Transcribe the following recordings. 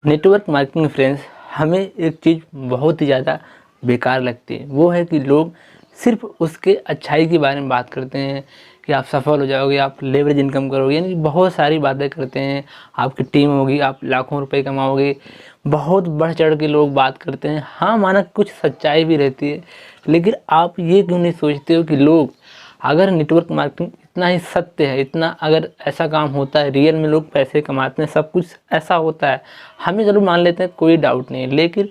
Network marketing friends, हमें एक चीज़ बहुत ही ज़्यादा बेकार लगती है। वो है कि लोग सिर्फ उसके अच्छाई के बारे में बात करते हैं कि आप सफल हो जाओगे, आप लेवरेज इनकम करोगे, यानी बहुत सारी बातें करते हैं। आपकी टीम होगी, आप लाखों रुपए कमाओगे, बहुत बढ़ चढ़ के लोग बात करते हैं। हाँ, माना कुछ सच्चाई भी रहती है, लेकिन आप ये क्यों नहीं सोचते हो कि लोग अगर नेटवर्क मार्केटिंग इतना ही सत्य है, इतना अगर ऐसा काम होता है, रियल में लोग पैसे कमाते हैं, सब कुछ ऐसा होता है, हमें ज़रूर मान लेते हैं, कोई डाउट नहीं है, लेकिन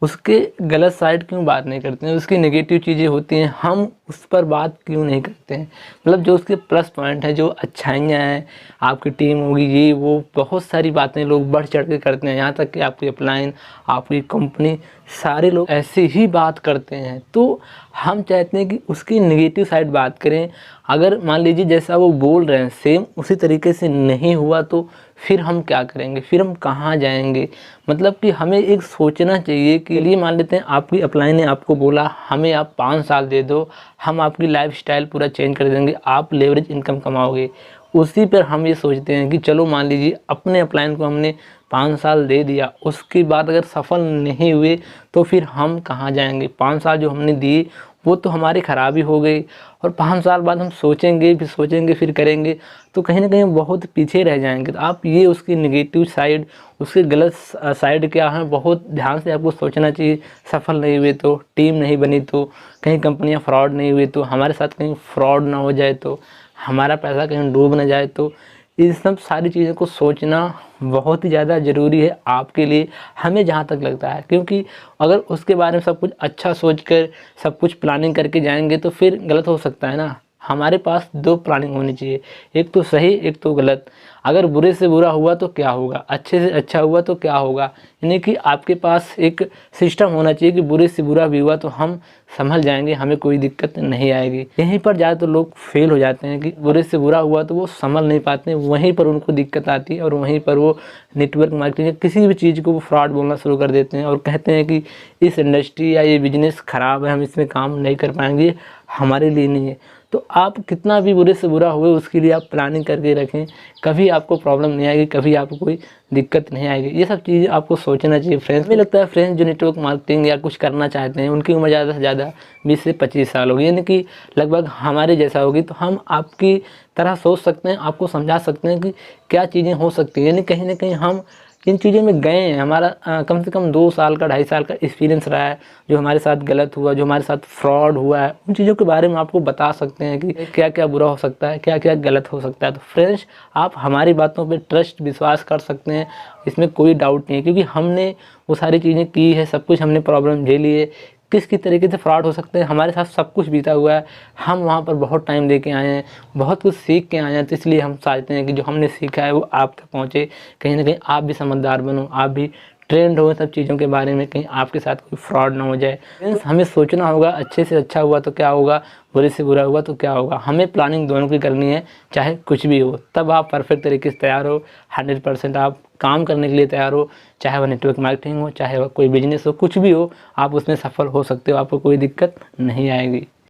उसके गलत साइड क्यों बात नहीं करते हैं? उसकी नेगेटिव चीज़ें होती हैं, हम उस पर बात क्यों नहीं करते हैं? मतलब जो उसके प्लस पॉइंट है, जो अच्छाइयाँ हैं, आपकी टीम होगी, ये वो बहुत सारी बातें लोग बढ़ चढ़ के करते हैं। यहाँ तक कि आपकी अपलाइन, आपकी कंपनी, सारे लोग ऐसे ही बात करते हैं। तो हम चाहते हैं कि उसकी नेगेटिव साइड बात करें। अगर मान लीजिए जैसा वो बोल रहे हैं सेम उसी तरीके से नहीं हुआ, तो फिर हम क्या करेंगे? फिर हम कहाँ जाएंगे? मतलब कि हमें एक सोचना चाहिए कि लिए मान लेते हैं आपकी अपलाइन ने आपको बोला हमें आप 5 साल दे दो, हम आपकी लाइफस्टाइल पूरा चेंज कर देंगे, आप लेवरेज इनकम कमाओगे। उसी पर हम ये सोचते हैं कि चलो मान लीजिए अपने अपलाइन को हमने 5 साल दे दिया, उसके बाद अगर सफल नहीं हुए तो फिर हम कहाँ जाएंगे? 5 साल जो हमने दिए वो तो हमारी ख़राबी हो गई, और 5 साल बाद हम सोचेंगे फिर करेंगे, तो कहीं ना कहीं बहुत पीछे रह जाएंगे। तो आप ये उसकी नेगेटिव साइड, उसके गलत साइड क्या है, बहुत ध्यान से आपको सोचना चाहिए। सफल नहीं हुए तो, टीम नहीं बनी तो, कहीं कंपनियां फ्रॉड नहीं हुई तो, हमारे साथ कहीं फ्रॉड ना हो जाए तो, हमारा पैसा कहीं डूब ना जाए तो, इन सब सारी चीज़ों को सोचना बहुत ही ज़्यादा ज़रूरी है आपके लिए, हमें जहाँ तक लगता है। क्योंकि अगर उसके बारे में सब कुछ अच्छा सोच कर, सब कुछ प्लानिंग करके जाएंगे तो फिर गलत हो सकता है ना। हमारे पास 2 प्लानिंग होनी चाहिए, एक तो सही, एक तो गलत। अगर बुरे से बुरा हुआ तो क्या होगा, अच्छे से अच्छा हुआ तो क्या होगा, यानी कि आपके पास एक सिस्टम होना चाहिए कि बुरे से बुरा भी हुआ तो हम संभल जाएंगे, हमें कोई दिक्कत नहीं आएगी। यहीं पर ज़्यादातर लोग फेल हो जाते हैं कि बुरे से बुरा हुआ तो वो संभल नहीं पाते हैं, वहीं पर उनको दिक्कत आती है और वहीं पर वो नेटवर्क मार्केटिंग या किसी भी चीज़ को वो फ्रॉड बोलना शुरू कर देते हैं और कहते हैं कि इस इंडस्ट्री या ये बिजनेस ख़राब है, हम इसमें काम नहीं कर पाएंगे, हमारे लिए नहीं है। तो आप कितना भी बुरे से बुरा हुए उसके लिए आप प्लानिंग करके रखें, कभी आपको प्रॉब्लम नहीं आएगी, कभी आपको कोई दिक्कत नहीं आएगी। ये सब चीज़ें आपको सोचना चाहिए फ्रेंड्स। मुझे लगता है फ्रेंड्स जो नेटवर्क मार्केटिंग या कुछ करना चाहते हैं उनकी उम्र ज़्यादा से ज़्यादा 20 से 25 साल होगी, यानी कि लगभग हमारे जैसा होगी। तो हम आपकी तरह सोच सकते हैं, आपको समझा सकते हैं कि क्या चीज़ें हो सकती हैं। यानी कहीं ना कहीं हम इन चीज़ों में गए हैं, हमारा कम से कम 2 साल का 2.5 साल का एक्सपीरियंस रहा है। जो हमारे साथ गलत हुआ, जो हमारे साथ फ्रॉड हुआ है, उन चीज़ों के बारे में आपको बता सकते हैं कि क्या क्या बुरा हो सकता है, क्या क्या गलत हो सकता है। तो फ्रेंड्स, आप हमारी बातों पे ट्रस्ट, विश्वास कर सकते हैं, इसमें कोई डाउट नहीं है, क्योंकि हमने वो सारी चीज़ें की है, सब कुछ हमने प्रॉब्लम झेली है। किस तरीके से फ्रॉड हो सकते हैं, हमारे साथ सब कुछ बीता हुआ है। हम वहाँ पर बहुत टाइम दे के आए हैं, बहुत कुछ सीख के आए हैं, तो इसलिए हम चाहते हैं कि जो हमने सीखा है वो आप तक पहुँचे। कहीं ना कहीं आप भी समझदार बनो, आप भी ट्रेंड हो सब चीज़ों के बारे में, कहीं आपके साथ कोई फ्रॉड ना हो जाए। फ्रेंड्स, हमें सोचना होगा, अच्छे से अच्छा हुआ तो क्या होगा, बुरे से बुरा हुआ तो क्या होगा। हमें प्लानिंग दोनों की करनी है, चाहे कुछ भी हो, तब आप परफेक्ट तरीके से तैयार हो, 100% आप काम करने के लिए तैयार हो। चाहे वह नेटवर्क मार्केटिंग हो, चाहे वह कोई बिजनेस हो, कुछ भी हो, आप उसमें सफल हो सकते हो, आपको कोई दिक्कत नहीं आएगी।